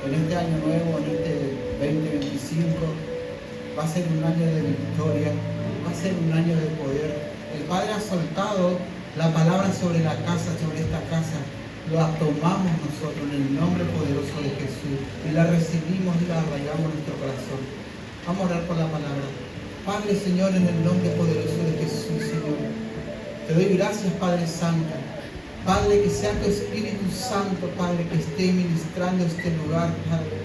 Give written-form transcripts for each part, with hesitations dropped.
en este año nuevo, en este 2025, va a ser un año de victoria, va a ser un año de poder. El Padre ha soltado la palabra sobre la casa, sobre esta casa. Lo tomamos nosotros en el nombre poderoso de Jesús y la recibimos y la arraigamos en nuestro corazón. Vamos a orar por la palabra. Padre, Señor, en el nombre poderoso de Jesús, Señor, te doy gracias, Padre Santo. Padre, que sea tu Espíritu Santo, Padre, que esté ministrando este lugar, Padre.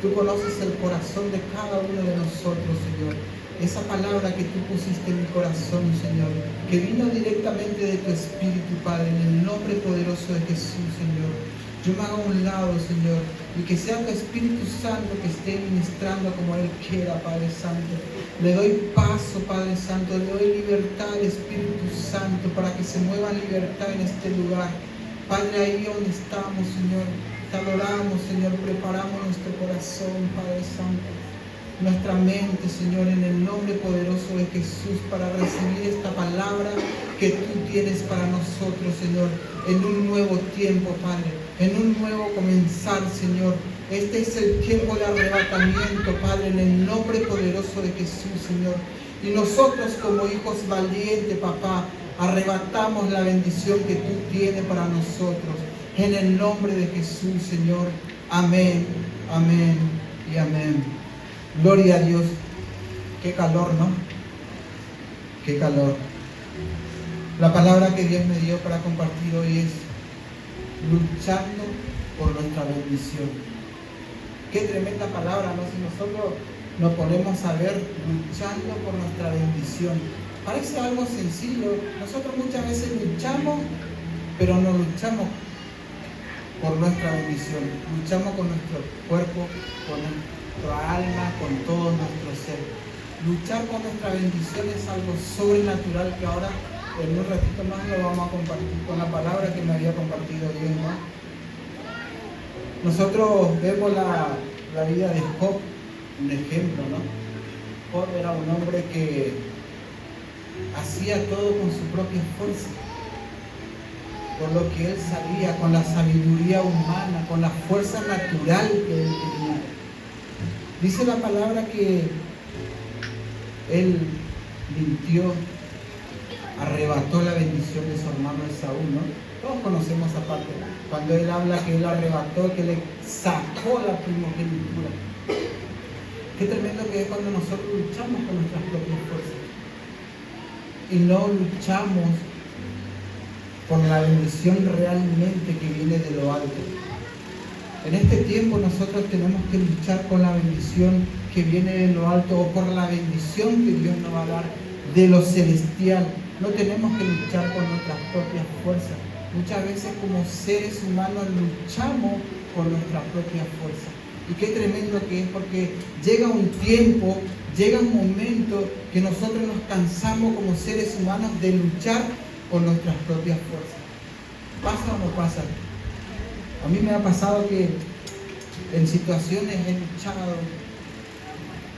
Tú conoces el corazón de cada uno de nosotros, Señor. Esa palabra que tú pusiste en mi corazón, Señor, que vino directamente de tu Espíritu, Padre, en el nombre poderoso de Jesús, Señor. Yo me hago a un lado, Señor, y que sea tu Espíritu Santo que esté ministrando como Él quiera, Padre Santo. Le doy paso, Padre Santo, le doy libertad al Espíritu Santo para que se mueva libertad en este lugar. Padre, ahí donde estamos, Señor, te adoramos, Señor, preparamos nuestro corazón, Padre Santo, nuestra mente, Señor, en el nombre poderoso de Jesús, para recibir esta palabra que tú tienes para nosotros, Señor, en un nuevo tiempo, Padre, en un nuevo comenzar, Señor. Este es el tiempo de arrebatamiento, Padre, en el nombre poderoso de Jesús, Señor. Y nosotros como hijos valientes, papá, arrebatamos la bendición que tú tienes para nosotros. En el nombre de Jesús, Señor. Amén, amén y amén. Gloria a Dios. Qué calor, ¿no? Qué calor. La palabra que Dios me dio para compartir hoy es luchando por nuestra bendición. Qué tremenda palabra, ¿no? Si nosotros nos ponemos a ver, luchando por nuestra bendición. Parece algo sencillo. Nosotros muchas veces luchamos, pero no luchamos por nuestra bendición. Luchamos con nuestro cuerpo, con nuestra alma, con todo nuestro ser. Luchar por nuestra bendición es algo sobrenatural que ahora en un ratito más lo vamos a compartir con la palabra que me había compartido Dios, ¿no? Nosotros vemos la vida de Job, un ejemplo, ¿no? Job era un hombre que hacía todo con su propia fuerza, con lo que él sabía, con la sabiduría humana, con la fuerza natural que él tenía. Dice la palabra que él mintió, arrebató la bendición de su hermano Esaú, ¿no? Todos conocemos esa parte, cuando él habla que él arrebató, que le sacó la primogenitura. Qué tremendo que es cuando nosotros luchamos con nuestras propias fuerzas y no luchamos por la bendición realmente que viene de lo alto. En este tiempo nosotros tenemos que luchar con la bendición que viene de lo alto, o por la bendición que Dios nos va a dar de lo celestial. No tenemos que luchar con nuestras propias fuerzas. Muchas veces como seres humanos luchamos por nuestra propia fuerza. Y qué tremendo que es, porque llega un tiempo, llega un momento que nosotros nos cansamos como seres humanos de luchar por nuestras propias fuerzas. ¿Pasa o no pasa? A mí me ha pasado que en situaciones he luchado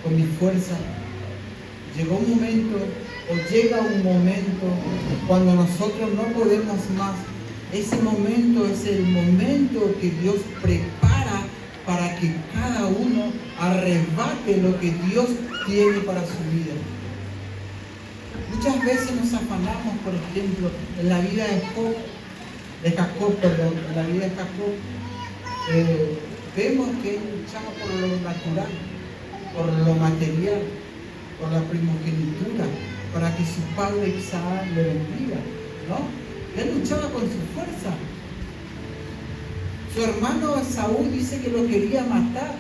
con mi fuerza. Llegó un momento, o llega un momento, cuando nosotros no podemos más. Ese momento es el momento que Dios prepara para que cada uno arrebate lo que Dios tiene para su vida. Muchas veces nos afanamos, por ejemplo, en la vida de Jacob, en la vida de Jacob, vemos que él luchaba por lo natural, por lo material, por la primogenitura, para que su padre Isaac le bendiga, ¿no? Él luchaba con su fuerza. Su hermano Esaú dice que lo quería matar,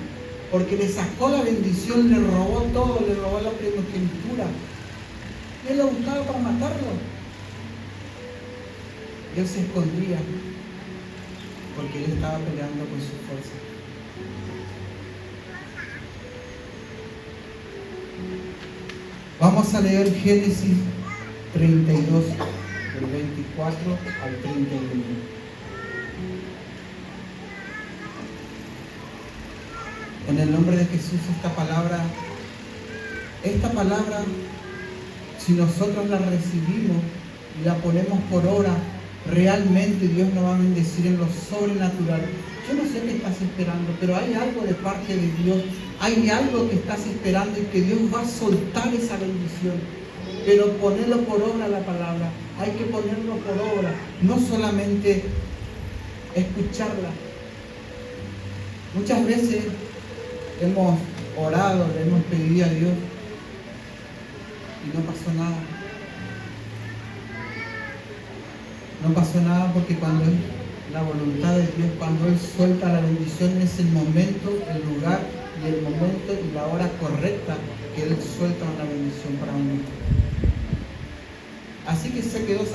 porque le sacó la bendición, le robó todo, le robó la primogenitura. Él lo buscaba para matarlo. Él se escondía porque él estaba peleando con su fuerza. Vamos a leer Génesis 32, del 24 al 31. En el nombre de Jesús, esta palabra, si nosotros la recibimos y la ponemos por obra, realmente Dios nos va a bendecir en lo sobrenatural. Yo no sé qué estás esperando, pero hay algo de parte de Dios. Hay algo que estás esperando y que Dios va a soltar esa bendición. Pero ponerlo por obra la palabra. Hay que ponerlo por obra. No solamente escucharla. Muchas veces hemos orado, le hemos pedido a Dios y no pasó nada. No pasó nada porque cuando es la voluntad de Dios, cuando Él suelta la bendición, es el momento, el lugar y el momento y la hora correcta que Él suelta una bendición para uno. Así que se quedó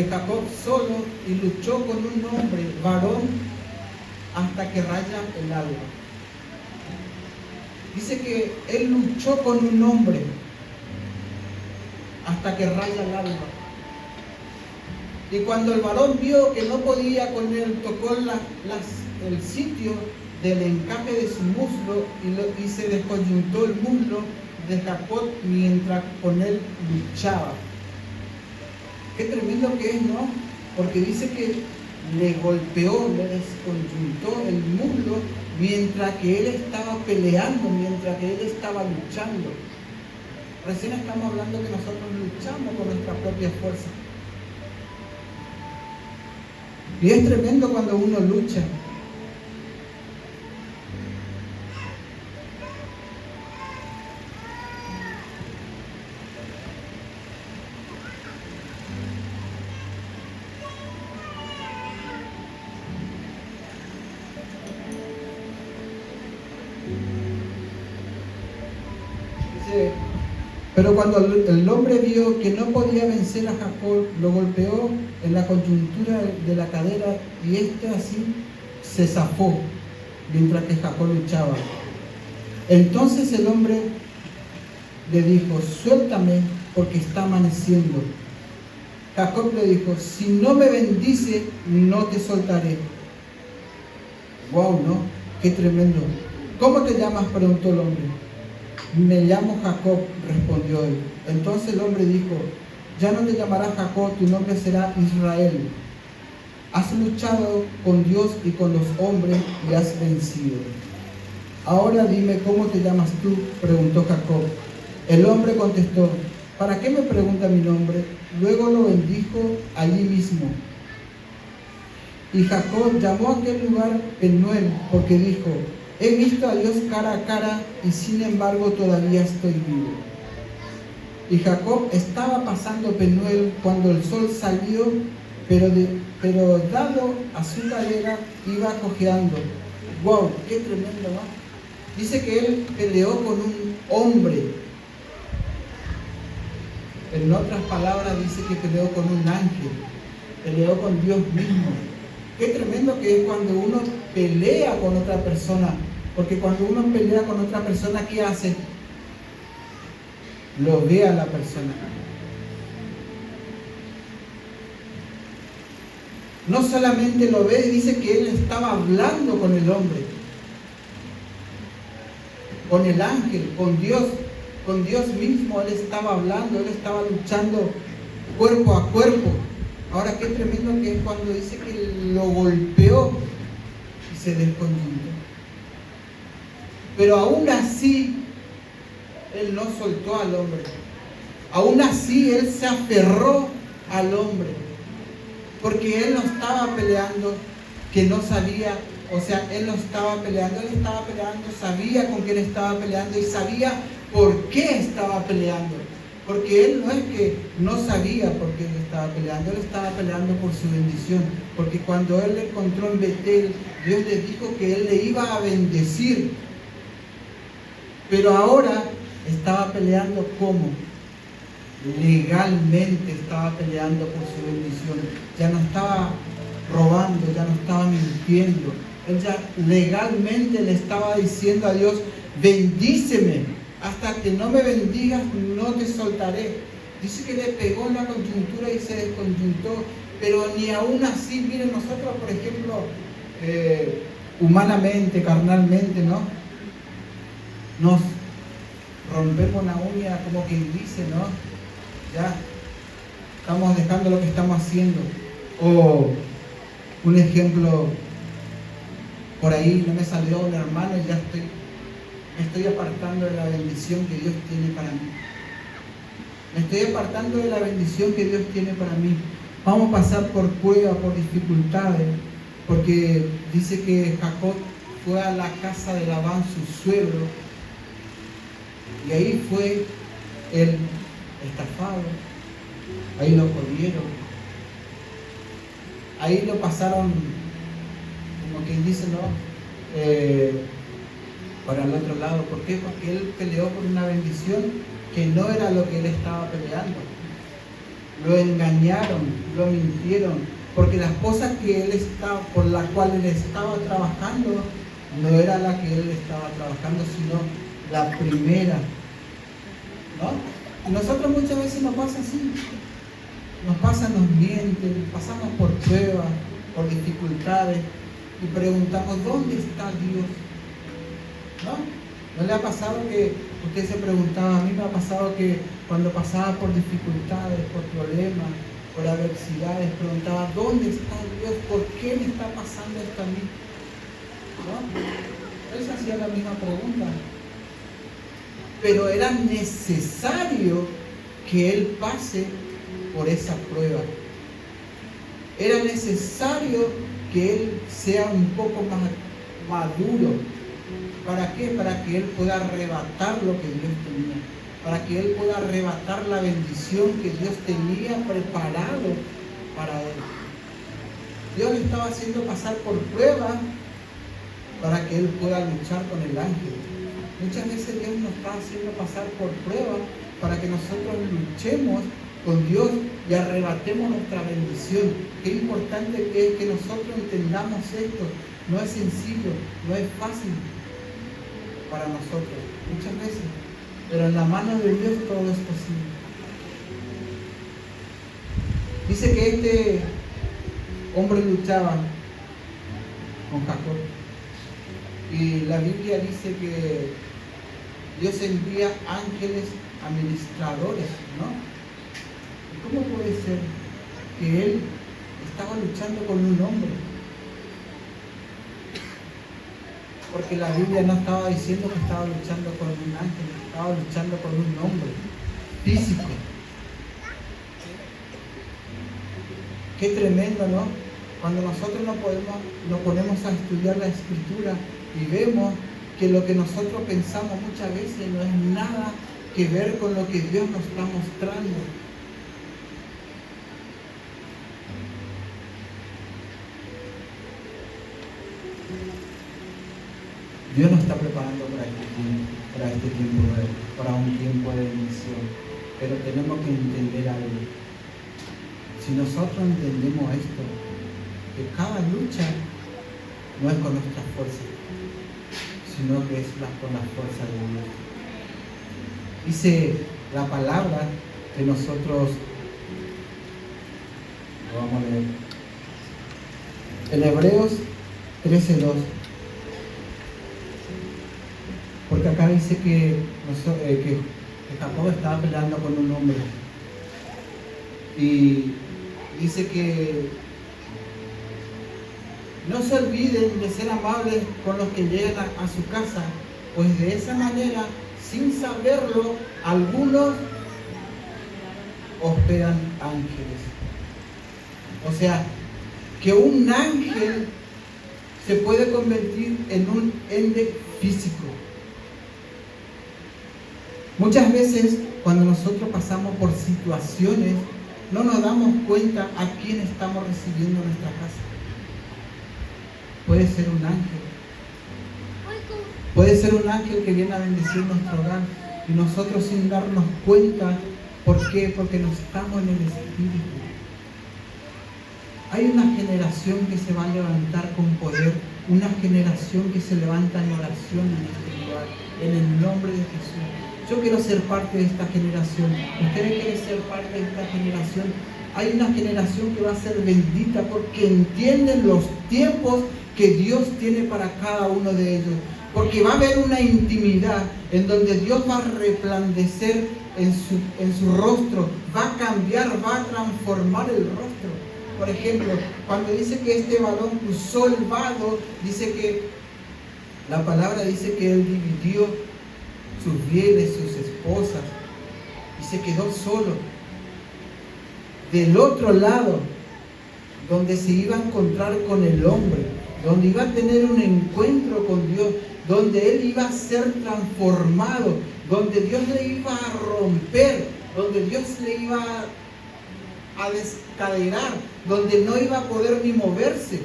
Jacob solo y luchó con un hombre, varón, hasta que raya el alba. Dice que él luchó con un hombre hasta que raya el alba. Y cuando el varón vio que no podía con él, tocó el sitio del encaje de su muslo y se descoyuntó el muslo de Jacob mientras con él luchaba. Qué tremendo que es, ¿no? Porque dice que le golpeó, le descoyuntó el muslo mientras que él estaba peleando, mientras que él estaba luchando. Recién estamos hablando que nosotros luchamos con nuestra propia fuerza. Y es tremendo cuando uno lucha. Dice, pero cuando el hombre vio que no podía vencer a Jacob, lo golpeó en la coyuntura de la cadera y así se zafó mientras que Jacob luchaba. Entonces el hombre le dijo, suéltame porque está amaneciendo. Jacob le dijo, si no me bendice, no te soltaré. Wow, ¿no? Qué tremendo. ¿Cómo te llamas?, preguntó el hombre. Me llamo Jacob, respondió él. Entonces el hombre dijo, ya no te llamarás Jacob, tu nombre será Israel. Has luchado con Dios y con los hombres y has vencido. Ahora dime, ¿cómo te llamas tú?, preguntó Jacob. El hombre contestó, ¿para qué me pregunta mi nombre? Luego lo bendijo allí mismo. Y Jacob llamó a aquel lugar Penuel, porque dijo, he visto a Dios cara a cara y sin embargo todavía estoy vivo. Y Jacob estaba pasando Penuel cuando el sol salió, pero dado a su cadera iba cojeando. ¡Wow! ¡Qué tremendo! ¿No? Dice que él peleó con un hombre. En otras palabras dice que peleó con un ángel. Peleó con Dios mismo. Qué tremendo que es cuando uno pelea con otra persona. Porque cuando uno pelea con otra persona, ¿qué hace? Lo ve a la persona. No solamente lo ve, dice que él estaba hablando con el hombre, con el ángel, con Dios mismo. Él estaba hablando, él estaba luchando cuerpo a cuerpo. Ahora qué tremendo que es cuando dice que lo golpeó y se desconjuntó. Pero aún así, él no soltó al hombre. Aún así, él se aferró al hombre. Porque él no estaba peleando que no sabía. O sea, él no estaba peleando, él estaba peleando, sabía con quién estaba peleando y sabía por qué estaba peleando. Porque él no es que no sabía por qué él estaba peleando, él estaba peleando por su bendición. Porque cuando él le encontró en Betel, Dios le dijo que él le iba a bendecir. Pero ahora estaba peleando ¿cómo? Legalmente estaba peleando por su bendición. Ya no estaba robando, ya no estaba mintiendo. Él ya legalmente le estaba diciendo a Dios, bendíceme, hasta que no me bendigas no te soltaré. Dice que le pegó en la coyuntura y se descoyuntó, pero ni aún así, miren, nosotros por ejemplo, humanamente, carnalmente, ¿no? Nos rompemos una uña, como quien dice, ¿no? Ya estamos dejando lo que estamos haciendo. O un ejemplo, por ahí no me salió un hermano y ya me estoy apartando de la bendición que Dios tiene para mí. Me estoy apartando de la bendición que Dios tiene para mí. Vamos a pasar por pruebas, por dificultades, porque dice que Jacob fue a la casa de Labán, su suegro, y ahí fue el estafado, ahí lo jodieron, ahí lo pasaron, como quien dice, ¿no? Para el otro lado. ¿Por qué? Porque él peleó por una bendición que no era lo que él estaba peleando. Lo engañaron, lo mintieron, porque las cosas que él estaba, por las cuales él estaba trabajando, no era la que él estaba trabajando, sino la primera, ¿no? Y nosotros muchas veces nos pasa así, nos mienten, pasamos por pruebas, por dificultades, y preguntamos, ¿dónde está Dios? ¿No le ha pasado que usted se preguntaba? A mí me ha pasado que cuando pasaba por dificultades, por problemas, por adversidades, preguntaba, ¿dónde está Dios? ¿Por qué me está pasando esto a mí? ¿No? Él se hacía la misma pregunta. Pero era necesario que él pase por esa prueba. Era necesario que él sea un poco más maduro. ¿Para qué? Para que él pueda arrebatar lo que Dios tenía. Para que él pueda arrebatar la bendición que Dios tenía preparado para él. Dios le estaba haciendo pasar por pruebas para que él pueda luchar con el ángel. Muchas veces Dios nos está haciendo pasar por pruebas para que nosotros luchemos con Dios y arrebatemos nuestra bendición. Qué importante es que nosotros entendamos esto. No es sencillo, no es fácil para nosotros, muchas veces, pero en la mano de Dios todo es posible. Dice que este hombre luchaba con Jacob, y la Biblia dice que Dios envía ángeles administradores, ¿no? ¿Y cómo puede ser que él estaba luchando con un hombre? Porque la Biblia no estaba diciendo que estaba luchando con un ángel, estaba luchando con un hombre físico. Qué tremendo, ¿no? Cuando nosotros nos ponemos a estudiar la Escritura y vemos que lo que nosotros pensamos muchas veces no es nada que ver con lo que Dios nos está mostrando. Dios nos está preparando para este tiempo, para un tiempo de bendición. Pero tenemos que entender algo. Si nosotros entendemos esto, que cada lucha no es con nuestras fuerzas, sino que es con las fuerzas de Dios. Dice la palabra que nosotros, lo vamos a leer, en Hebreos 13:2. Porque acá dice que Jacob estaba peleando con un hombre. Y dice que no se olviden de ser amables con los que llegan a su casa, pues de esa manera, sin saberlo, algunos hospedan ángeles. O sea, que un ángel se puede convertir en un ente físico. Muchas veces cuando nosotros pasamos por situaciones no nos damos cuenta a quién estamos recibiendo en nuestra casa. Puede ser un ángel. Puede ser un ángel que viene a bendecir nuestro hogar y nosotros sin darnos cuenta. ¿Por qué? Porque no estamos en el Espíritu. Hay una generación que se va a levantar con poder, una generación que se levanta en oración en este lugar, en el nombre de Jesús. Yo quiero ser parte de esta generación. Ustedes quieren ser parte de esta generación. Hay una generación que va a ser bendita porque entienden los tiempos que Dios tiene para cada uno de ellos. Porque va a haber una intimidad en donde Dios va a resplandecer en su rostro, va a cambiar, va a transformar el rostro. Por ejemplo, cuando dice que este varón usó el vado, dice que la palabra dice que él dividió sus bienes, sus esposas, y se quedó solo. Del otro lado, donde se iba a encontrar con el hombre, donde iba a tener un encuentro con Dios, donde él iba a ser transformado, donde Dios le iba a romper, donde Dios le iba a descadenar, donde no iba a poder ni moverse.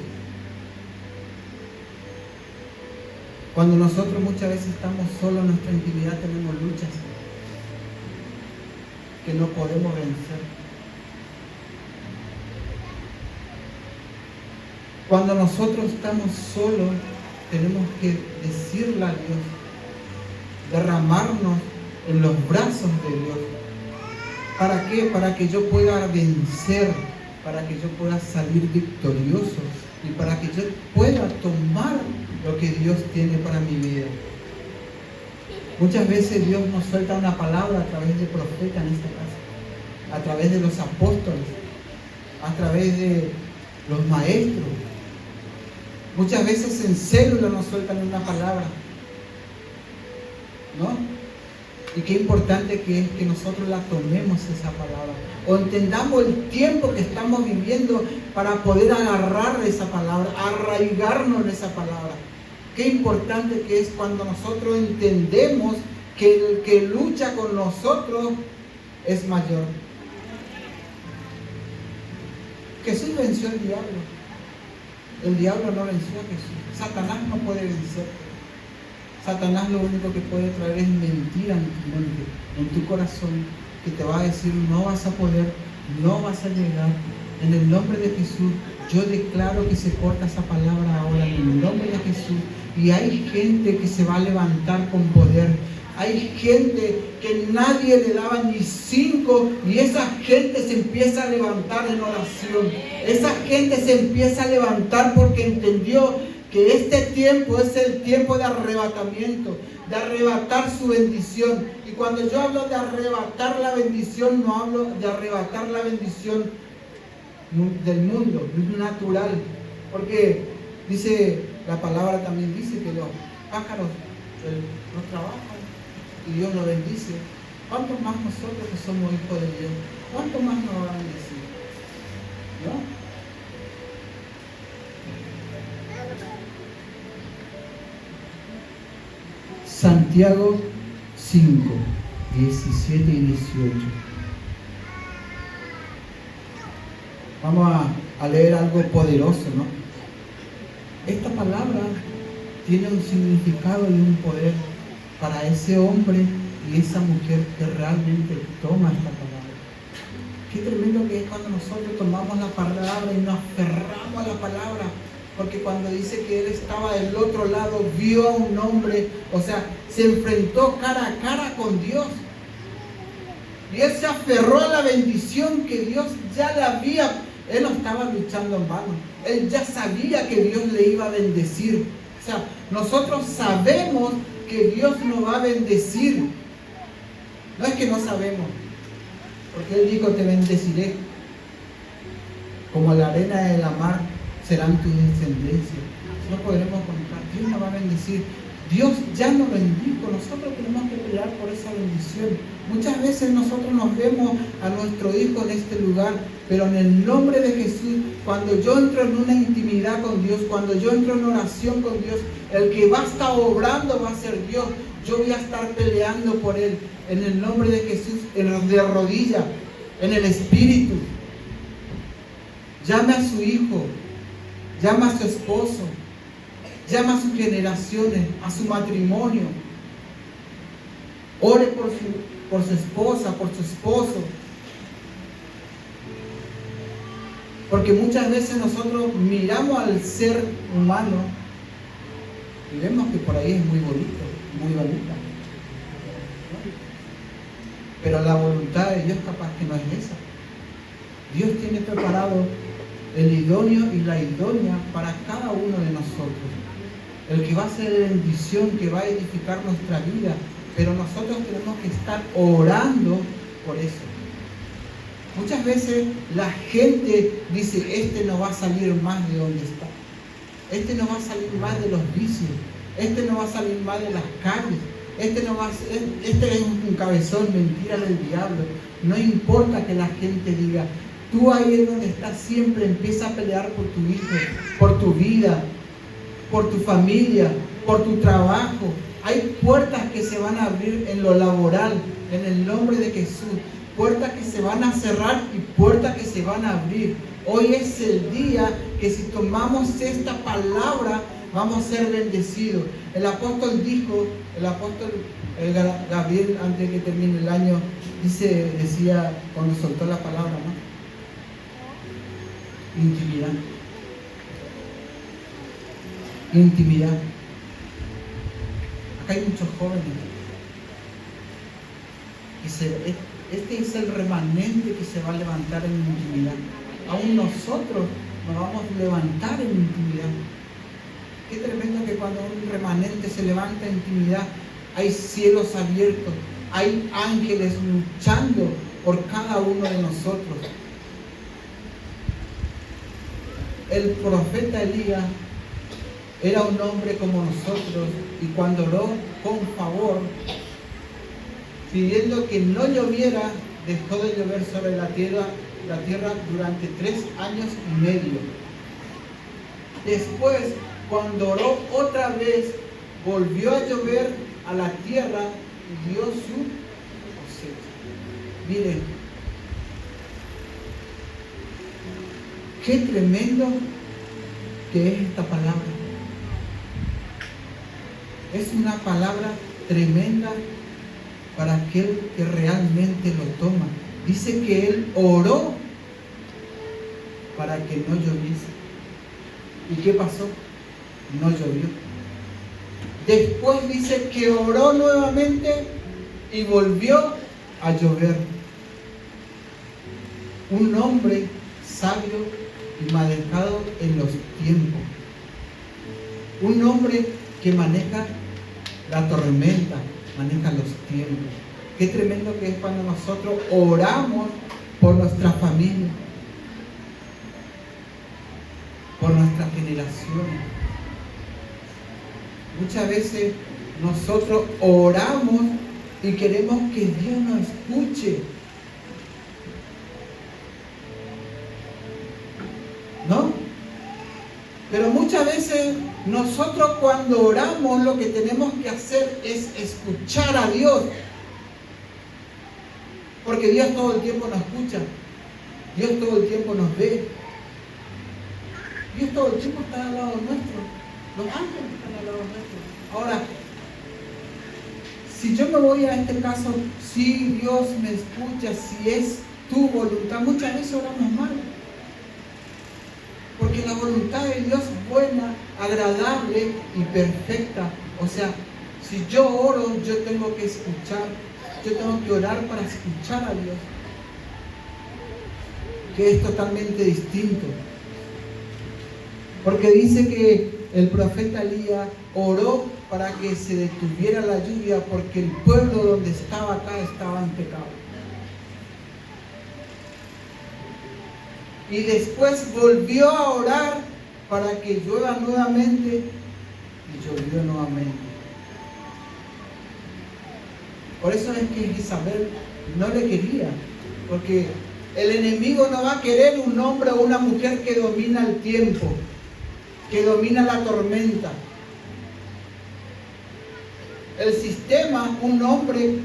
Cuando nosotros muchas veces estamos solos en nuestra intimidad, tenemos luchas que no podemos vencer. Cuando nosotros estamos solos, tenemos que decirle a Dios, derramarnos en los brazos de Dios. ¿Para qué? Para que yo pueda vencer, para que yo pueda salir victorioso y para que yo pueda tomar lo que Dios tiene para mi vida. Muchas veces Dios nos suelta una palabra a través de profetas en esta casa, a través de los apóstoles, a través de los maestros. Muchas veces en célula nos sueltan una palabra, ¿no? Y qué importante que es que nosotros la tomemos esa palabra, o entendamos el tiempo que estamos viviendo para poder agarrar esa palabra, arraigarnos en esa palabra. Qué importante que es cuando nosotros entendemos que el que lucha con nosotros es mayor. Jesús venció al diablo. El diablo no venció a Jesús. Satanás no puede vencer. Satanás lo único que puede traer es mentira en tu mente, en tu corazón, que te va a decir no vas a poder, no vas a llegar. En el nombre de Jesús, yo declaro que se corta esa palabra ahora en el nombre de Jesús. Y hay gente que se va a levantar con poder. Hay gente que nadie le daba ni 5 y esa gente se empieza a levantar en oración. Esa gente se empieza a levantar porque entendió que este tiempo es el tiempo de arrebatamiento, de arrebatar su bendición. Y cuando yo hablo de arrebatar la bendición, no hablo de arrebatar la bendición del mundo, natural. Porque dice, la palabra también dice que los pájaros no trabajan y Dios los bendice. ¿Cuánto más nosotros que somos hijos de Dios? ¿Cuánto más nos va a bendecir? ¿No? Santiago 5, 17 y 18. Vamos a leer algo poderoso, ¿no? Esta palabra tiene un significado y un poder para ese hombre y esa mujer que realmente toma esta palabra. Qué tremendo que es cuando nosotros tomamos la palabra y nos aferramos a la palabra. Porque cuando dice que él estaba del otro lado, vio a un hombre, o sea, se enfrentó cara a cara con Dios. Y él se aferró a la bendición que Dios ya le había. Él no estaba luchando en vano. Él ya sabía que Dios le iba a bendecir. O sea, nosotros sabemos que Dios nos va a bendecir. No es que no sabemos. Porque Él dijo, te bendeciré. Como la arena de la mar serán tus descendencias. No podremos contar. Dios nos va a bendecir. Dios ya nos bendijo. Nosotros tenemos que pelear por esa bendición. Muchas veces nosotros nos vemos a nuestro hijo en este lugar, pero en el nombre de Jesús, cuando yo entro en una intimidad con Dios, cuando yo entro en oración con Dios, el que va a estar obrando va a ser Dios. Yo voy a estar peleando por Él. En el nombre de Jesús, de rodillas, en el Espíritu. Llame a su hijo. Llama a su esposo, llama a sus generaciones, a su matrimonio. Ore por su esposa, por su esposo. Porque muchas veces nosotros miramos al ser humano y vemos que por ahí es muy bonito, muy bonita. Pero la voluntad de Dios capaz que no es esa. Dios tiene preparado el idóneo y la idónea para cada uno de nosotros. El que va a ser bendición, que va a edificar nuestra vida. Pero nosotros tenemos que estar orando por eso. Muchas veces la gente dice, este no va a salir más de donde está. Este no va a salir más de los vicios. Este no va a salir más de las calles. Este es un cabezón, mentira del diablo. No importa que la gente diga, tú ahí es donde estás siempre, empieza a pelear por tu hijo, por tu vida, por tu familia, por tu trabajo. Hay puertas que se van a abrir en lo laboral, en el nombre de Jesús. Puertas que se van a cerrar y puertas que se van a abrir. Hoy es el día que si tomamos esta palabra, vamos a ser bendecidos. El apóstol Gabriel, antes de que termine el año, decía cuando soltó la palabra, ¿no? Intimidad. Intimidad. Acá hay muchos jóvenes. Este es el remanente que se va a levantar en intimidad. Aún nosotros nos vamos a levantar en intimidad. Qué tremendo que cuando un remanente se levanta en intimidad, hay cielos abiertos, hay ángeles luchando por cada uno de nosotros. El profeta Elías era un hombre como nosotros y cuando oró con favor, pidiendo que no lloviera, dejó de llover sobre la tierra durante 3 años y medio. Después, cuando oró otra vez, volvió a llover a la tierra y dio su cosecha. Miren, qué tremendo que es esta palabra. Es una palabra tremenda para aquel que realmente lo toma. Dice que él oró para que no lloviese. ¿Y qué pasó? No llovió. Después dice que oró nuevamente y volvió a llover. Un hombre sabio y manejado en los tiempos. Un hombre que maneja la tormenta, maneja los tiempos. Qué tremendo que es cuando nosotros oramos por nuestra familia, por nuestras generaciones. Muchas veces nosotros oramos y queremos que Dios nos escuche, ¿no? Pero muchas veces nosotros cuando oramos lo que tenemos que hacer es escuchar a Dios. Porque Dios todo el tiempo nos escucha. Dios todo el tiempo nos ve. Dios todo el tiempo está al lado nuestro. Los ángeles están al lado nuestro. Ahora, si yo me voy a este caso, si Dios me escucha, si es tu voluntad, muchas veces oramos mal. Porque la voluntad de Dios es buena, agradable y perfecta. O sea, si yo oro, yo tengo que escuchar. Yo tengo que orar para escuchar a Dios. Que es totalmente distinto. Porque dice que el profeta Elías oró para que se detuviera la lluvia porque el pueblo donde estaba acá estaba en pecado. Y después volvió a orar para que llueva nuevamente y llovió nuevamente. Por eso es que Isabel no le quería, porque el enemigo no va a querer un hombre o una mujer que domina el tiempo, que domina la tormenta. El sistema, un hombre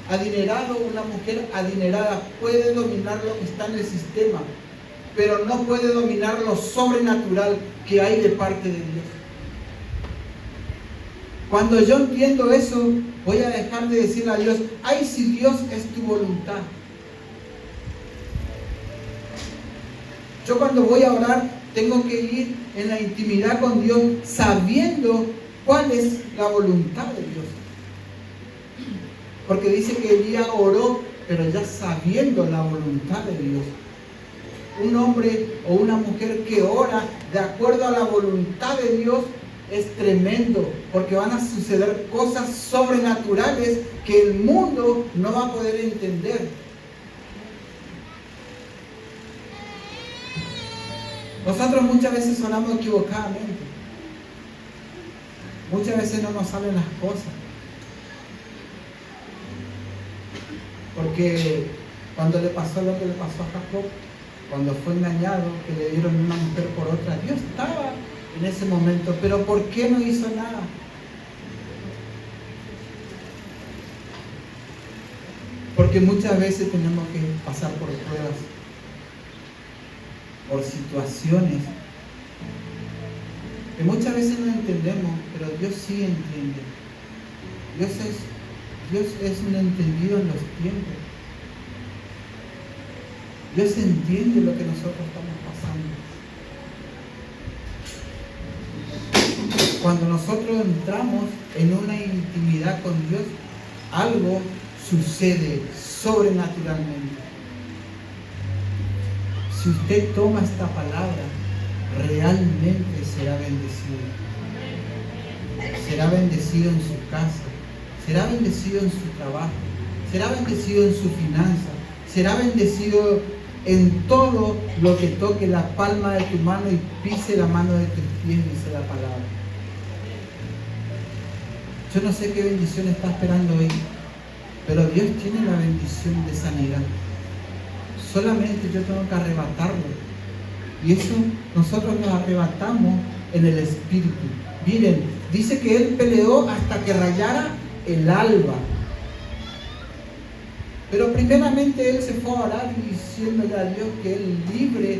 adinerado, una mujer adinerada puede dominar lo que está en el sistema, pero no puede dominar lo sobrenatural que hay de parte de Dios. Cuando yo entiendo eso, voy a dejar de decirle a Dios, ay, si Dios es tu voluntad. Yo cuando voy a orar, tengo que ir en la intimidad con Dios, sabiendo cuál es la voluntad de Dios. Porque dice que Elías oró, pero ya sabiendo la voluntad de Dios. Un hombre o una mujer que ora de acuerdo a la voluntad de Dios es tremendo, porque van a suceder cosas sobrenaturales que el mundo no va a poder entender. Nosotros muchas veces oramos equivocadamente. Muchas veces no nos salen las cosas. Porque cuando le pasó lo que le pasó a Jacob, cuando fue engañado, que le dieron una mujer por otra, Dios estaba en ese momento, pero ¿por qué no hizo nada? Porque muchas veces tenemos que pasar por pruebas, por situaciones que muchas veces no entendemos, pero Dios sí entiende. Dios es un entendido en los tiempos. Dios entiende lo que nosotros estamos pasando. Cuando nosotros entramos en una intimidad con Dios, algo sucede sobrenaturalmente. Si usted toma esta palabra, realmente será bendecido. Será bendecido en su casa, será bendecido en su trabajo, será bendecido en su finanza, será bendecido en todo lo que toque la palma de tu mano y pise la mano de tus pies, dice la palabra. Yo no sé qué bendición está esperando hoy, pero Dios tiene la bendición de sanidad. Solamente yo tengo que arrebatarlo. Y eso nosotros lo arrebatamos en el Espíritu. Miren, dice que Él peleó hasta que rayara el alba. Pero primeramente Él se fue a orar diciéndole a Dios que Él libre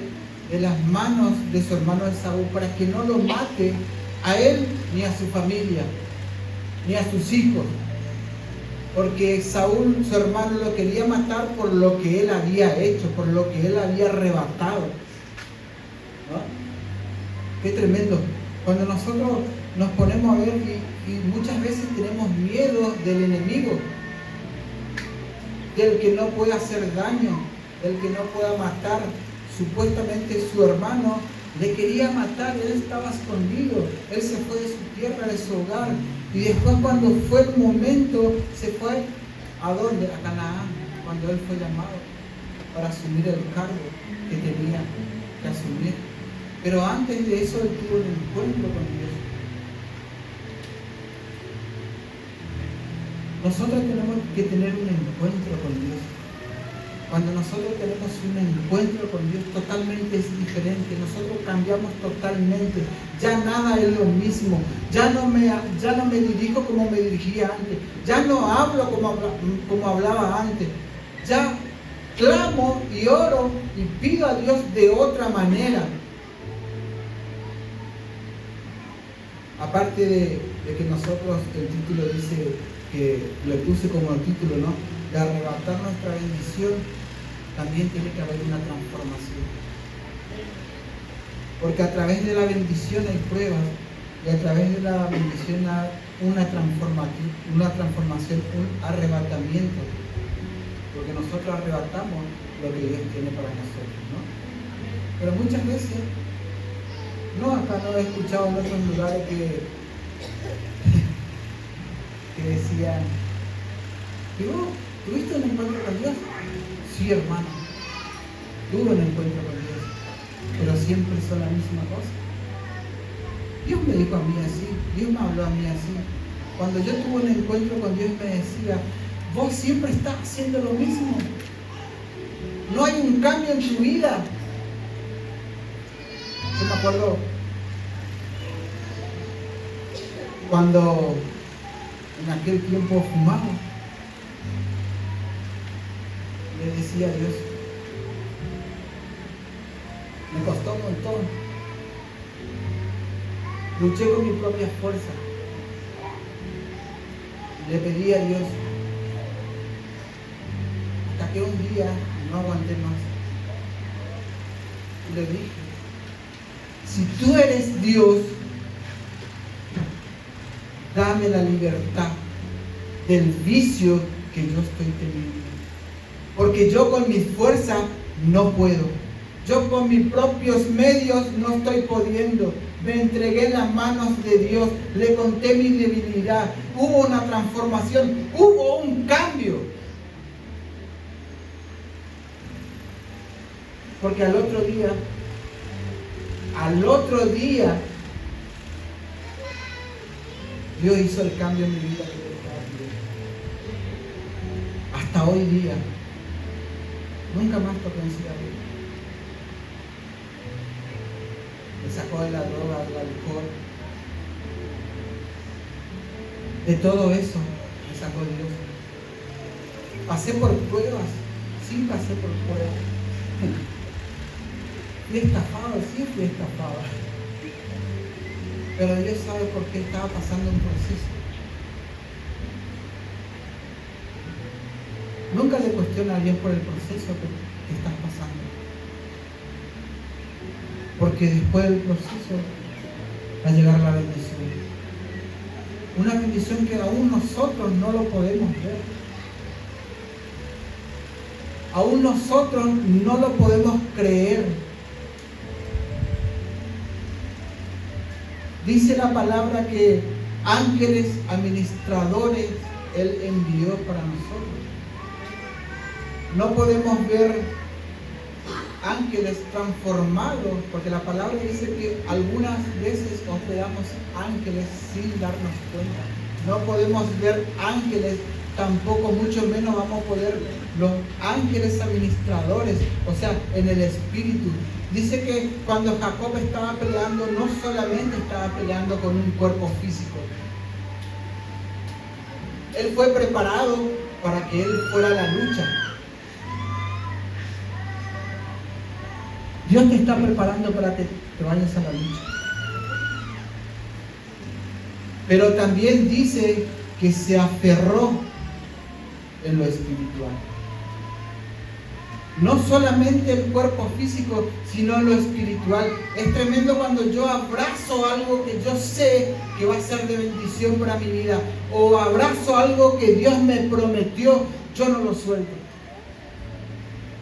de las manos de su hermano Esaú para que no lo mate a él ni a su familia, ni a sus hijos. Porque Saúl, su hermano, lo quería matar por lo que él había hecho, por lo que él había arrebatado. ¿No? Qué tremendo. Cuando nosotros nos ponemos a ver y muchas veces tenemos miedo del enemigo, del que no pueda hacer daño, del que no pueda matar. Supuestamente su hermano le quería matar, él estaba escondido, él se fue de su tierra, de su hogar, y después cuando fue el momento, se fue ¿a dónde? A Canaán, cuando él fue llamado para asumir el cargo que tenía que asumir. Pero antes de eso él tuvo un encuentro con Dios. Nosotros tenemos que tener un encuentro con Dios. Cuando nosotros tenemos un encuentro con Dios, totalmente es diferente. Nosotros cambiamos totalmente. Ya nada es lo mismo. Ya no me dirijo como me dirigía antes. Ya no hablo como hablaba antes. Ya clamo y oro y pido a Dios de otra manera. Aparte de que nosotros, el título dice, que le puse como título, ¿no?, de arrebatar nuestra bendición, también tiene que haber una transformación. Porque a través de la bendición hay pruebas, y a través de la bendición hay una transformación, un arrebatamiento. Porque nosotros arrebatamos lo que Dios tiene para nosotros, ¿no? Pero muchas veces, acá no he escuchado en otros lugares que decían, ¿y vos tuviste un encuentro con Dios? Sí, hermano, tuve un encuentro con Dios, pero siempre son la misma cosa. Dios me dijo a mí así, Dios me habló a mí así. Cuando yo tuve un encuentro con Dios me decía, vos siempre estás haciendo lo mismo, no hay un cambio en tu vida. Yo me acuerdo cuando en aquel tiempo fumaba, le decía a Dios, me costó un montón, luché con mi propia fuerza, le pedí a Dios, hasta que un día no aguanté más, y le dije, si tú eres Dios, dame la libertad del vicio que yo estoy teniendo. Porque yo con mi fuerza no puedo. Yo con mis propios medios no estoy pudiendo. Me entregué en las manos de Dios. Le conté mi debilidad. Hubo una transformación. Hubo un cambio. Porque al otro día Al otro día, Dios hizo el cambio en mi vida que yo estaba pidiendo. Hasta hoy día, nunca más toqué un cigarrillo. Me sacó de la droga, del alcohol. De todo eso me sacó Dios. Pasé por pruebas, sí pasé por pruebas. Fui estafado, sí fui estafado. Pero Dios sabe por qué estaba pasando un proceso. Nunca le cuestiona a Dios por el proceso que estás pasando. Porque después del proceso va a llegar la bendición. Una bendición que aún nosotros no lo podemos ver. Aún nosotros no lo podemos creer. Dice la palabra que ángeles administradores Él envió para nosotros. No podemos ver ángeles transformados, porque la palabra dice que algunas veces hospedamos ángeles sin darnos cuenta. No podemos ver ángeles, tampoco mucho menos vamos a poder los ángeles administradores, o sea, en el espíritu. Dice que cuando Jacob estaba peleando, no solamente estaba peleando con un cuerpo físico. Él fue preparado para que él fuera a la lucha. Dios te está preparando para que te vayas a la lucha. Pero también dice que se aferró en lo espiritual. No solamente el cuerpo físico, sino en lo espiritual. Es tremendo cuando yo abrazo algo que yo sé que va a ser de bendición para mi vida, o abrazo algo que Dios me prometió, yo no lo suelto.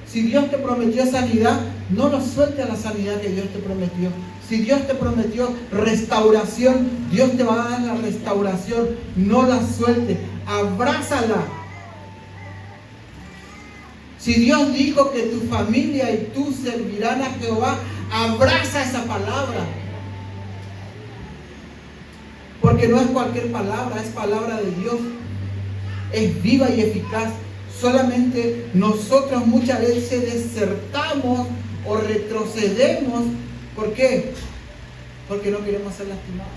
Si Dios te prometió sanidad, no lo sueltes a la sanidad que Dios te prometió. Si Dios te prometió restauración, Dios te va a dar la restauración. No la sueltes, abrázala. Si Dios dijo que tu familia y tú servirán a Jehová, abraza esa palabra. Porque no es cualquier palabra, es palabra de Dios. Es viva y eficaz. Solamente nosotros muchas veces desertamos o retrocedemos. ¿Por qué? Porque no queremos ser lastimados.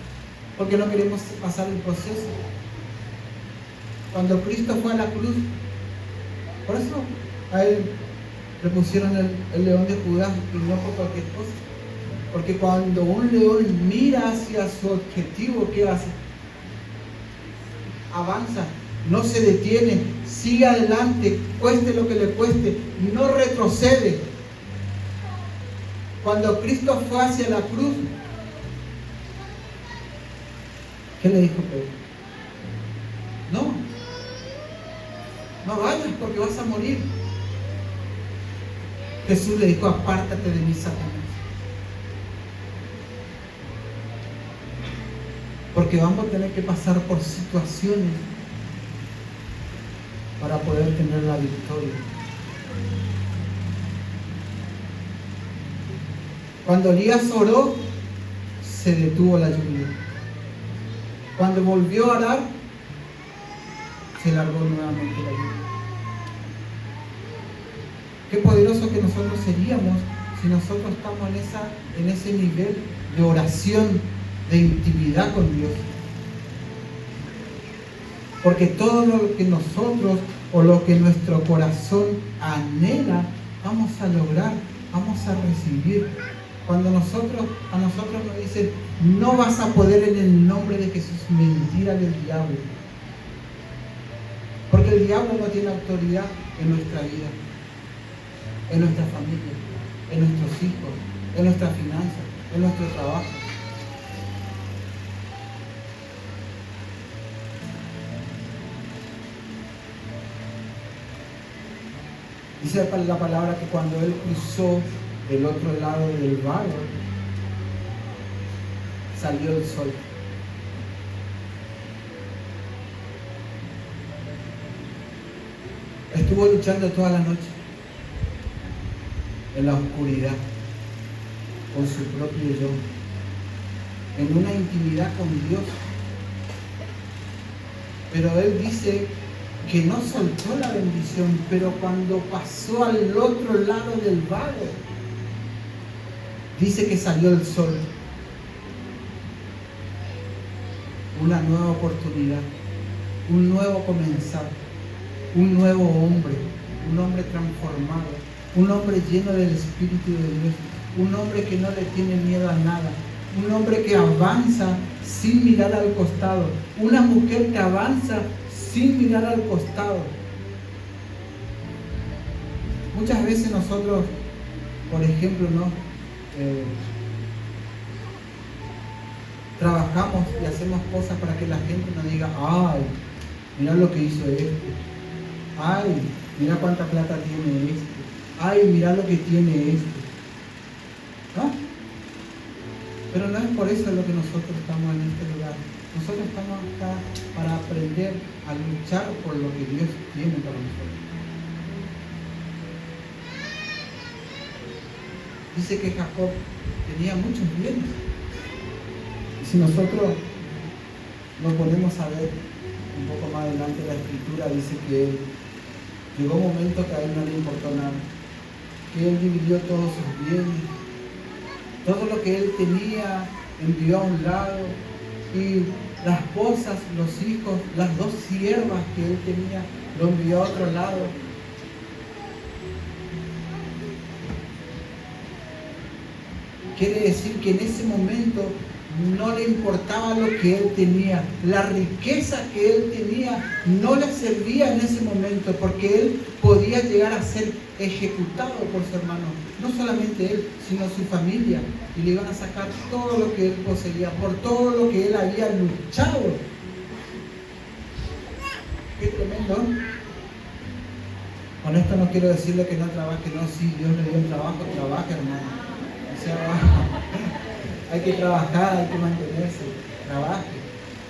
Porque no queremos pasar el proceso. Cuando Cristo fue a la cruz, por eso a él le pusieron el león de Judá y no por cualquier cosa. Porque cuando un león mira hacia su objetivo, ¿qué hace? Avanza, no se detiene, sigue adelante, cueste lo que le cueste, no retrocede. Cuando Cristo fue hacia la cruz, ¿qué le dijo Pedro? No vayas porque vas a morir. Jesús le dijo, apártate de mí, Satanás. Porque vamos a tener que pasar por situaciones para poder tener la victoria. Cuando Elías oró, se detuvo la lluvia. Cuando volvió a orar, se largó nuevamente la lluvia. Qué poderoso que nosotros seríamos si nosotros estamos en ese nivel de oración, de intimidad con Dios. Porque todo lo que nosotros o lo que nuestro corazón anhela, vamos a lograr, vamos a recibir. Cuando a nosotros nos dicen, no vas a poder en el nombre de Jesús, mentira del diablo. Porque el diablo no tiene autoridad en nuestra vida, en nuestra familia, en nuestros hijos, en nuestras finanzas, en nuestro trabajo. Dice la palabra que cuando él cruzó del otro lado del valle, salió el sol. Estuvo luchando toda la noche en la oscuridad. con su propio yo, en una intimidad con Dios. Pero él dice que no soltó la bendición, pero cuando pasó al otro lado del vado, dice que salió el sol. Una nueva oportunidad, un nuevo comenzar, un nuevo hombre, un hombre transformado, un hombre lleno del Espíritu de Dios, un hombre que no le tiene miedo a nada, un hombre que avanza sin mirar al costado, una mujer que avanza sin mirar al costado. Muchas veces nosotros, por ejemplo, trabajamos y hacemos cosas para que la gente nos diga: ay, mira lo que hizo este, ay, mira cuánta plata tiene este, ay, mira lo que tiene este, ¿no? Pero no es por eso lo que nosotros estamos en este lugar. Nosotros estamos acá para aprender a luchar por lo que Dios tiene para nosotros. Dice que Jacob tenía muchos bienes. Y si nosotros nos ponemos a ver un poco más adelante la escritura, dice que llegó un momento que a él no le importó nada, que él dividió todos sus bienes, todo lo que él tenía envió a un lado, y las esposas, los hijos, las 2 siervas que él tenía, lo envió a otro lado. Quiere decir que en ese momento no le importaba lo que él tenía, la riqueza que él tenía no le servía en ese momento, porque él podía llegar a ser ejecutado por su hermano, no solamente él, sino su familia, y le iban a sacar todo lo que él poseía, por todo lo que él había luchado. Qué tremendo. Con esto no quiero decirle que no trabaje, no, sí, Dios le dio un trabajo, trabaja, hermano. O sea, hay que trabajar, hay que mantenerse, trabaje.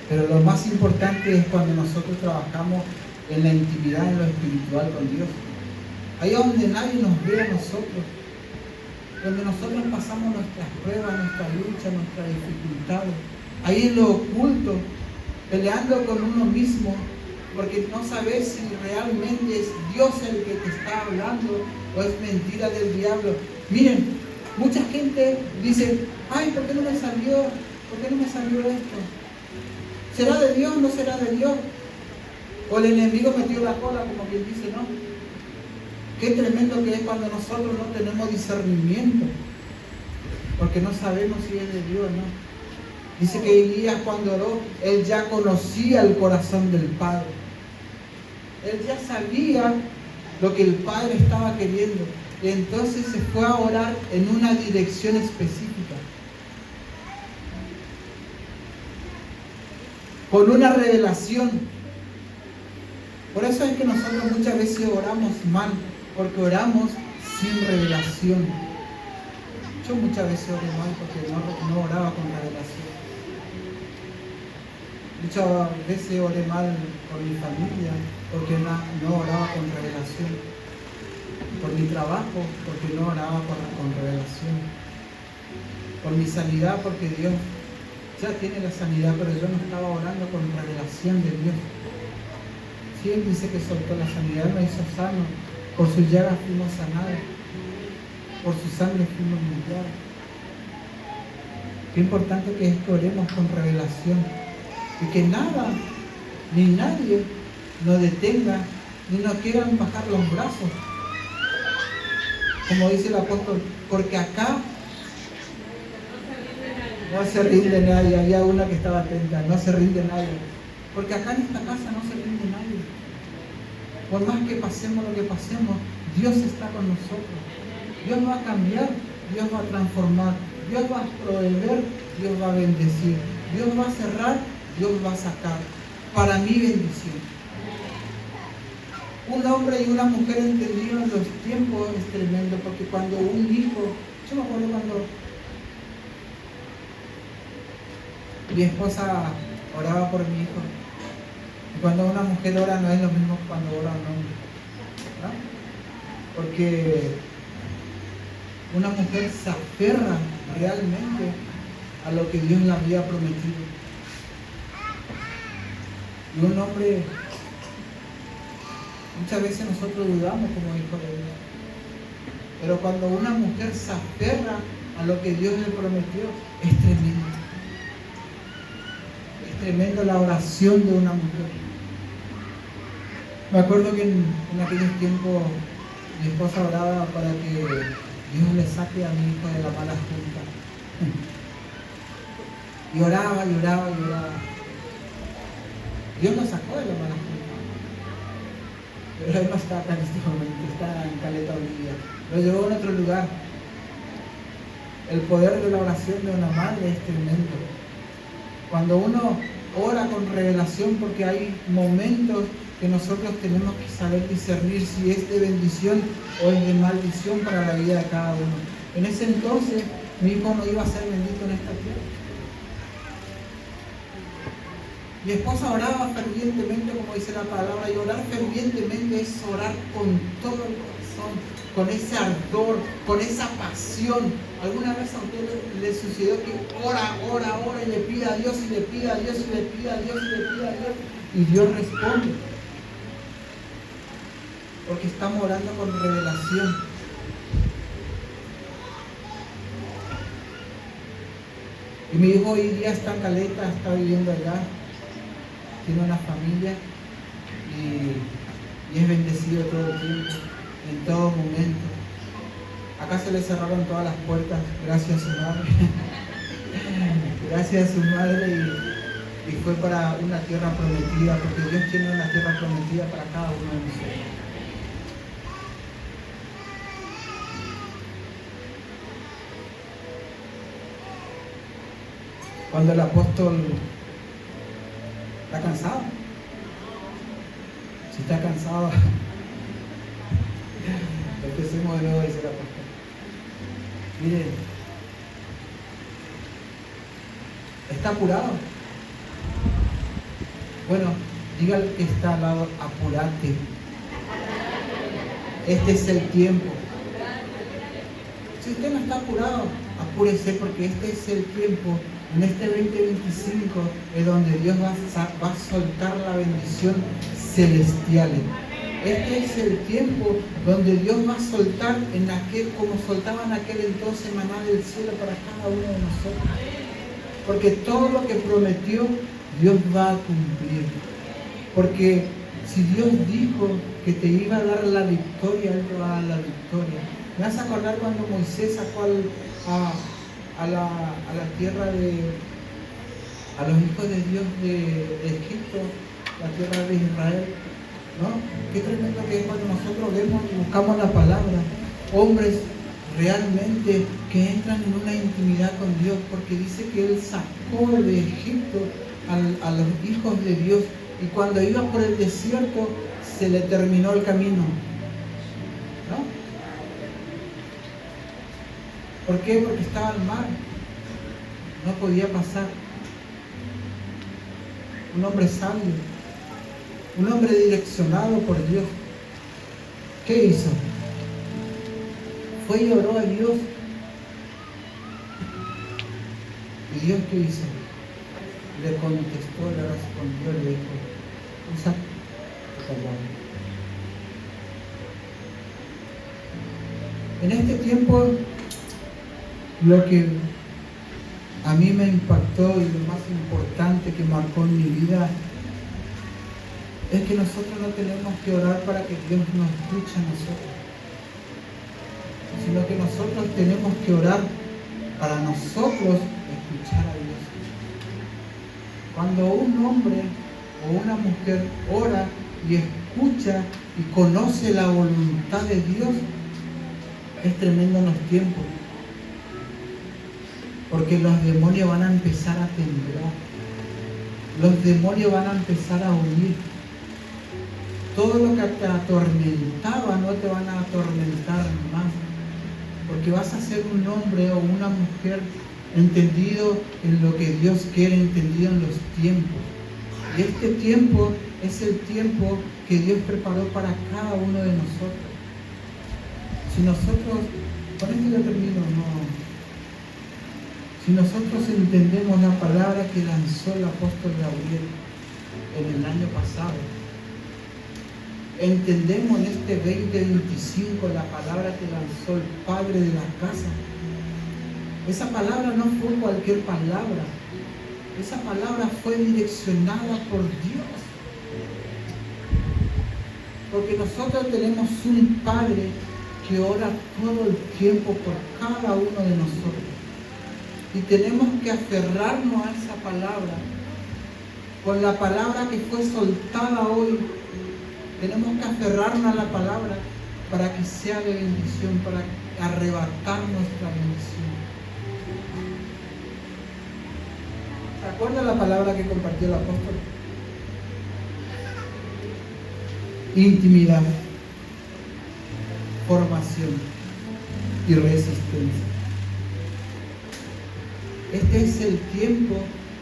Pero lo más importante es cuando nosotros trabajamos en la intimidad, en lo espiritual con Dios. Ahí es donde nadie nos ve a nosotros, donde nosotros pasamos nuestras pruebas, nuestras luchas, nuestras dificultades. Ahí en lo oculto, peleando con uno mismo, porque no sabes si realmente es Dios el que te está hablando o es mentira del diablo. Miren, mucha gente dice: ay, ¿por qué no me salió? ¿Por qué no me salió esto? ¿Será de Dios? ¿No será de Dios? O el enemigo metió la cola, como quien dice, ¿no? Qué tremendo que es cuando nosotros no tenemos discernimiento, porque no sabemos si es de Dios o no. Dice que Elías, cuando oró, él ya conocía el corazón del Padre. Él ya sabía lo que el Padre estaba queriendo. Y entonces se fue a orar en una dirección específica, con una revelación. Por eso es que nosotros muchas veces oramos mal, porque oramos sin revelación. Yo muchas veces oré mal porque no oraba con revelación. Muchas veces oré mal por mi familia porque no oraba con revelación. Por mi trabajo, porque no oraba con revelación. Por mi sanidad, porque Dios ya tiene la sanidad, pero yo no estaba orando con revelación de Dios. Si Él dice que soltó la sanidad, me hizo sano. Por sus llagas fuimos sanados. Por su sangre fuimos limpiados. Qué importante que es que oremos con revelación. Y que nada, ni nadie nos detenga, ni nos quieran bajar los brazos. Como dice el apóstol, porque acá no se rinde nadie. Había una que estaba atenta: no se rinde nadie. Porque acá en esta casa no se rinde nadie. Por más que pasemos lo que pasemos, Dios está con nosotros. Dios va a cambiar, Dios va a transformar, Dios va a proveer, Dios va a bendecir, Dios va a cerrar, Dios va a sacar. Para mi bendición. Un hombre y una mujer entendidos los tiempos es tremendo, porque cuando un hijo, yo me acuerdo cuando mi esposa oraba por mi hijo, y cuando una mujer ora no es lo mismo que cuando ora un hombre, ¿no? Porque una mujer se aferra realmente a lo que Dios le había prometido. Y un hombre, muchas veces nosotros dudamos como hijos de Dios, pero cuando una mujer se aferra a lo que Dios le prometió, es tremendo. Es tremendo la oración de una mujer. Me acuerdo que en aquellos tiempos mi esposa oraba para que Dios le saque a mi hijo de la mala junta. Y oraba, y oraba, y oraba. Dios lo sacó de la mala junta. Pero él no está acá en este momento, está en Caleta Olivia. Lo llevó en otro lugar. El poder de la oración de una madre es tremendo. Cuando uno ora con revelación, porque hay momentos que nosotros tenemos que saber discernir si es de bendición o es de maldición para la vida de cada uno. En ese entonces, mi hijo no iba a ser bendito en esta tierra. Mi esposa oraba fervientemente, como dice la palabra, y orar fervientemente es orar con todo el corazón, con ese ardor, con esa pasión. ¿Alguna vez a usted le sucedió que ora y le pide a Dios, y le pide a Dios, y le pide a Dios, y le pide a Dios, y Dios responde? Porque estamos orando con revelación. Y mi hijo hoy día está en Caleta, está viviendo allá, tiene una familia y es bendecido todo el tiempo, en todo momento. Acá se le cerraron todas las puertas, gracias a su madre. Gracias a su madre, y fue para una tierra prometida, porque Dios tiene una tierra prometida para cada uno de nosotros. Cuando el apóstol está cansado, si está cansado, empecemos de nuevo, dice el apóstol. Miren, ¿está apurado? Bueno, diga al que está al lado, apurate. Este es el tiempo. Si usted no está apurado, apúrese, porque este es el tiempo. En este 2025 es donde Dios va a soltar la bendición celestial. Este es el tiempo donde Dios va a soltar, como soltaba en aquel entonces, maná del cielo para cada uno de nosotros. Porque todo lo que prometió, Dios va a cumplir. Porque si Dios dijo que te iba a dar la victoria, Él te va a dar la victoria. Me vas a acordar cuando Moisés sacó a la tierra a los hijos de Dios de Egipto, la tierra de Israel, ¿no? Qué tremendo que es cuando nosotros vemos y buscamos la palabra, hombres realmente que entran en una intimidad con Dios, porque dice que Él sacó de Egipto a los hijos de Dios, y cuando iba por el desierto se le terminó el camino, ¿no? ¿Por qué? Porque estaba al mar, no podía pasar. Un hombre sabio, un hombre direccionado por Dios, ¿qué hizo? Fue y oró a Dios. ¿Y Dios qué hizo? Le contestó, le respondió, le dijo, usa tu palabra. En este tiempo, lo que a mí me impactó y lo más importante que marcó en mi vida es que nosotros no tenemos que orar para que Dios nos escuche a nosotros, sino que nosotros tenemos que orar para nosotros escuchar a Dios. Cuando un hombre o una mujer ora y escucha y conoce la voluntad de Dios, es tremendo en los tiempos. Porque los demonios van a empezar a temblar. Los demonios van a empezar a huir. Todo lo que te atormentaba no te van a atormentar más. Porque vas a ser un hombre o una mujer entendido en lo que Dios quiere, entendido en los tiempos. Y este tiempo es el tiempo que Dios preparó para cada uno de nosotros. Si nosotros Con esto ya termino, no. Si nosotros entendemos la palabra que lanzó el apóstol Gabriel en el año pasado, entendemos en este 2025 la palabra que lanzó el padre de la casa. Esa palabra no fue cualquier palabra. Esa palabra fue direccionada por Dios. Porque nosotros tenemos un Padre que ora todo el tiempo por cada uno de nosotros. Y tenemos que aferrarnos a esa palabra. Con la palabra que fue soltada hoy, tenemos que aferrarnos a la palabra para que sea de bendición, para arrebatar nuestra bendición. ¿Se acuerda la palabra que compartió el apóstol? Intimidad, formación y resistencia. Este es el tiempo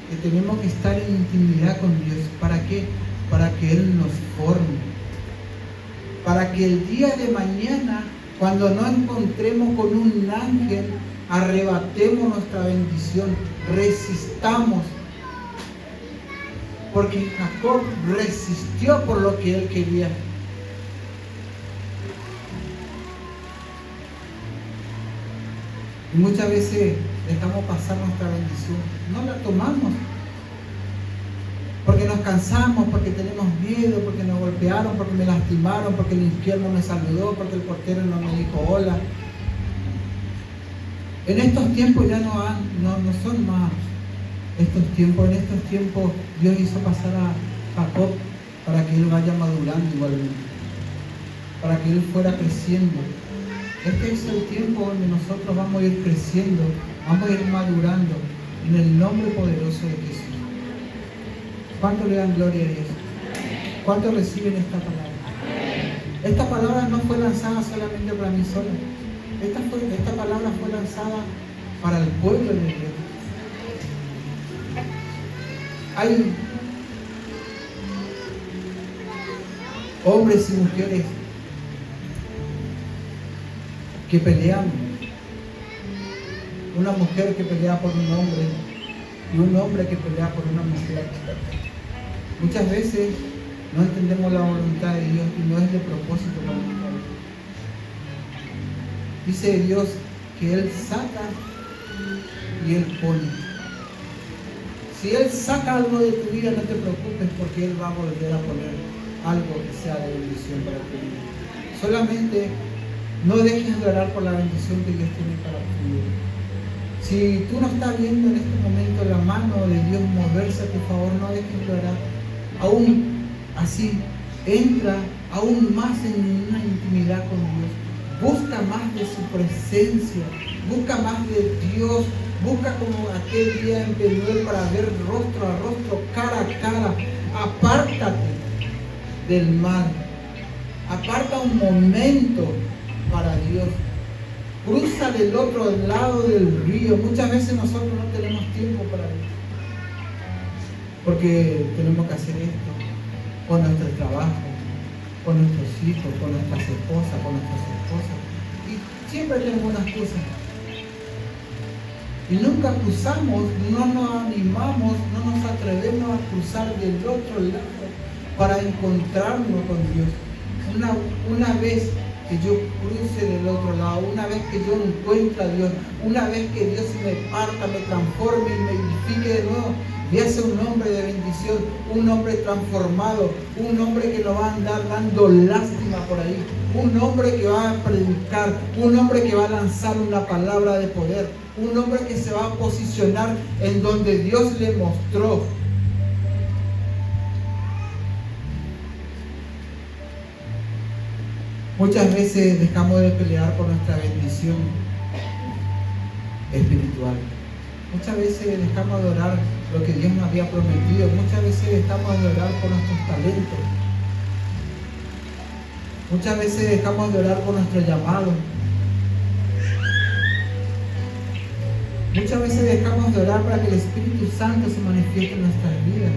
que tenemos que estar en intimidad con Dios. ¿Para qué? Para que Él nos forme. Para que el día de mañana, cuando nos encontremos con un ángel, arrebatemos nuestra bendición, resistamos. Porque Jacob resistió por lo que él quería. Y muchas veces dejamos pasar nuestra bendición, no la tomamos. Porque nos cansamos, porque tenemos miedo, porque nos golpearon, porque me lastimaron, porque el infierno me saludó, porque el portero no me dijo hola. En estos tiempos ya no son más estos tiempos. En estos tiempos Dios hizo pasar a Jacob para que él vaya madurando igualmente, para que él fuera creciendo. Este es el tiempo donde nosotros vamos a ir creciendo, vamos a ir madurando en el nombre poderoso de Jesús. ¿Cuánto le dan gloria a Dios? ¿Cuánto reciben esta palabra? Esta palabra no fue lanzada solamente para mí sola. Esta palabra fue lanzada para el pueblo de Dios. Hay hombres y mujeres que pelean. Una mujer que pelea por un hombre y un hombre que pelea por una mujer. Muchas veces no entendemos la voluntad de Dios y no es de propósito para nosotros. Dice Dios que Él saca y Él pone. Si Él saca algo de tu vida, no te preocupes, porque Él va a volver a poner algo que sea de bendición para tu vida. Solamente no dejes de orar por la bendición que Dios tiene para tu vida. Si tú no estás viendo en este momento la mano de Dios moverse a tu favor, no dejes de orar. Aún así, entra aún más en una intimidad con Dios. Busca más de su presencia, busca más de Dios, busca como aquel día en Penuel para ver rostro a rostro, cara a cara. Apártate del mal, aparta un momento para Dios. Cruza del otro lado del río. Muchas veces nosotros no tenemos tiempo para Dios, porque tenemos que hacer esto con nuestro trabajo, con nuestros hijos, con nuestras esposas, con nuestras esposas. Y siempre tenemos unas cosas. Y nunca cruzamos, no nos animamos, no nos atrevemos a cruzar del otro lado para encontrarnos con Dios. Una vez que yo cruce del otro lado, una vez que yo encuentre a Dios, una vez que Dios me parta, me transforme y me edifique de nuevo, voy a ser un hombre de bendición, un hombre transformado, un hombre que no va a andar dando lástima por ahí, un hombre que va a predicar, un hombre que va a lanzar una palabra de poder, un hombre que se va a posicionar en donde Dios le mostró. Muchas veces dejamos de pelear por nuestra bendición espiritual. Muchas veces dejamos de orar lo que Dios nos había prometido. Muchas veces dejamos de orar por nuestros talentos. Muchas veces dejamos de orar por nuestro llamado. Muchas veces dejamos de orar para que el Espíritu Santo se manifieste en nuestras vidas.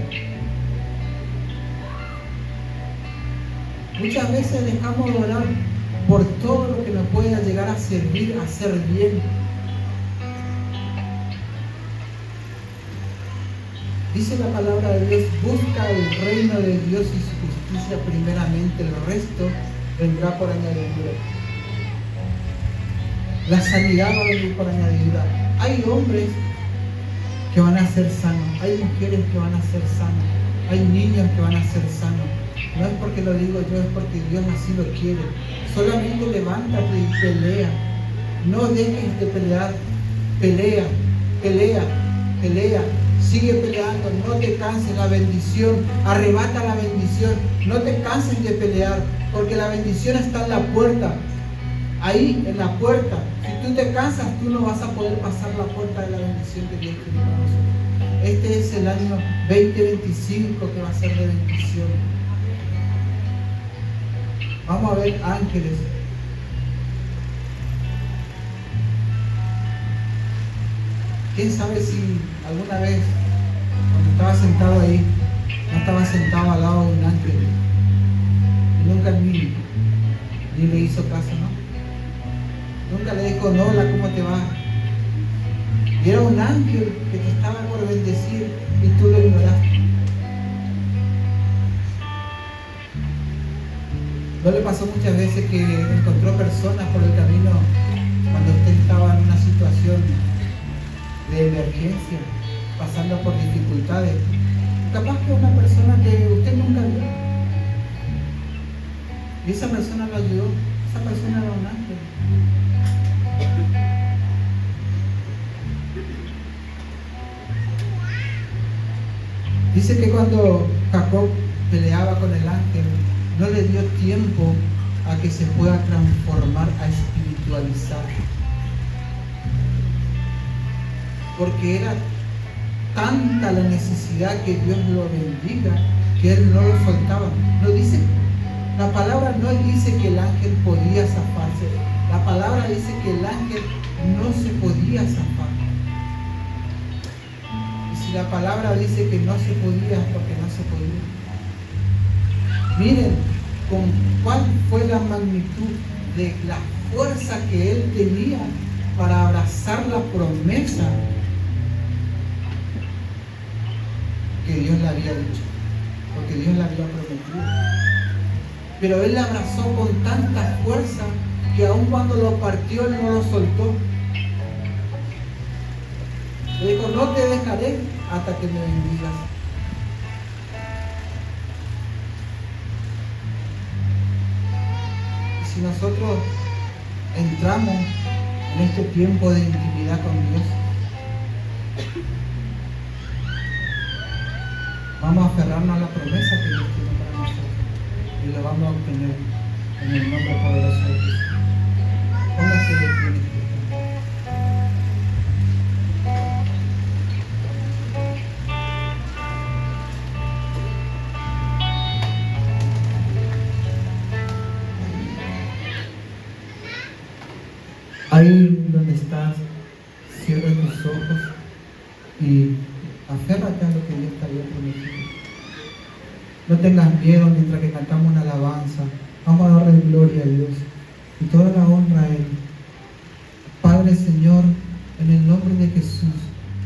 Muchas veces dejamos de orar por todo lo que nos pueda llegar a servir, a hacer bien. Dice la palabra de Dios, busca el reino de Dios y su justicia primeramente, el resto vendrá por añadidura. La sanidad va a venir por añadidura. Hay hombres que van a ser sanos, hay mujeres que van a ser sanas, hay niños que van a ser sanos. No es porque lo digo yo, es porque Dios así lo quiere. Solamente levántate y pelea. No dejes de pelear. Pelea, pelea, pelea. Sigue peleando, no te canses. La bendición, arrebata la bendición. No te canses de pelear, porque la bendición está en la puerta. Ahí, en la puerta. Si tú te cansas, tú no vas a poder pasar la puerta de la bendición que Dios tiene para nosotros. Este es el año 2025 que va a ser de bendición. Vamos a ver ángeles. ¿Quién sabe si alguna vez, cuando estaba sentado ahí, no estaba sentado al lado de un ángel y nunca ni le hizo caso, ¿no? Nunca le dijo, no, hola, ¿cómo te va? Y era un ángel que te estaba por bendecir y tú lo ignoraste. ¿No le pasó muchas veces que encontró personas por el camino cuando usted estaba en una situación de emergencia, pasando por dificultades? Capaz que una persona que usted nunca vio. Y esa persona lo ayudó. Esa persona era un ángel. Dice que cuando Jacob peleaba con el ángel, no le dio tiempo a que se pueda transformar, a espiritualizar. Porque era tanta la necesidad que Dios lo bendiga, que él no lo soltaba. No dice, la palabra no dice que el ángel podía zafarse. La palabra dice que el ángel no se podía zafar. Y si la palabra dice que no se podía, es porque no se podía. Miren con cuál fue la magnitud de la fuerza que él tenía para abrazar la promesa que Dios le había dicho, porque Dios le había prometido. Pero él la abrazó con tanta fuerza que aun cuando lo partió, él no lo soltó. Le dijo, no te dejaré hasta que me bendigas. Si nosotros entramos en este tiempo de intimidad con Dios, vamos a aferrarnos a la promesa que Dios tiene para nosotros y lo vamos a obtener en el nombre poderoso de Jesús. Póngase de pie. Ahí donde estás, cierra tus ojos y aférrate a lo que Dios te había prometido. No tengas miedo mientras que cantamos una alabanza. Vamos a darle gloria a Dios y toda la honra a Él. Padre, Señor, en el nombre de Jesús,